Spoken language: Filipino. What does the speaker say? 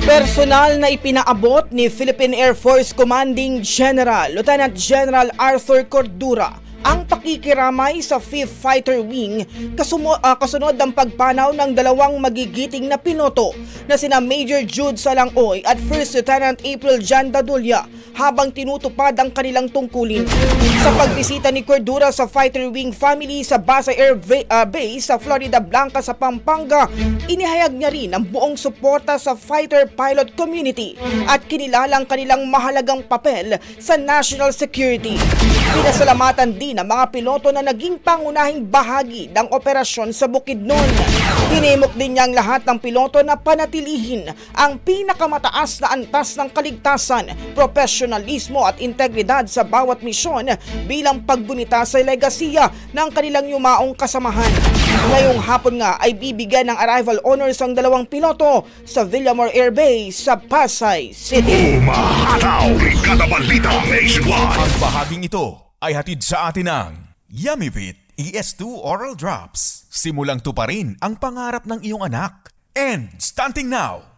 Personal na ipinaabot ni Philippine Air Force Commanding General Lieutenant General Arthur Cordura ang pakikiramay sa 5th Fighter Wing kasunod ng pagpanaw ng dalawang magigiting na piloto na sina Major Jude Salangoy at First Lieutenant April Jan Dadulya habang tinutupad ang kanilang tungkulin. Sa pagbisita ni Cordura sa Fighter Wing family sa Basa Air Base sa Florida Blanca sa Pampanga, inihayag niya rin ang buong suporta sa fighter pilot community at kinilalang kanilang mahalagang papel sa national security. Pinasalamatan din ang mga piloto na naging pangunahing bahagi ng operasyon sa Bukidnon. Hinimok din niya ang lahat ng piloto na panatilihin ang pinakamataas na antas ng kaligtasan, profesionalismo at integridad sa bawat misyon bilang pagbunita sa legasiya ng kanilang yumaong kasamahan. Ngayong hapon nga ay bibigyan ng arrival honors ang dalawang piloto sa Villamor Air Base sa Pasay City. Umahataw! Brigada Balita Nationwide! Ang bahaging ito ay hatid sa atin ng YummyVit ES2 Oral Drops. Simulang tuparin ang pangarap ng iyong anak. And stunting now,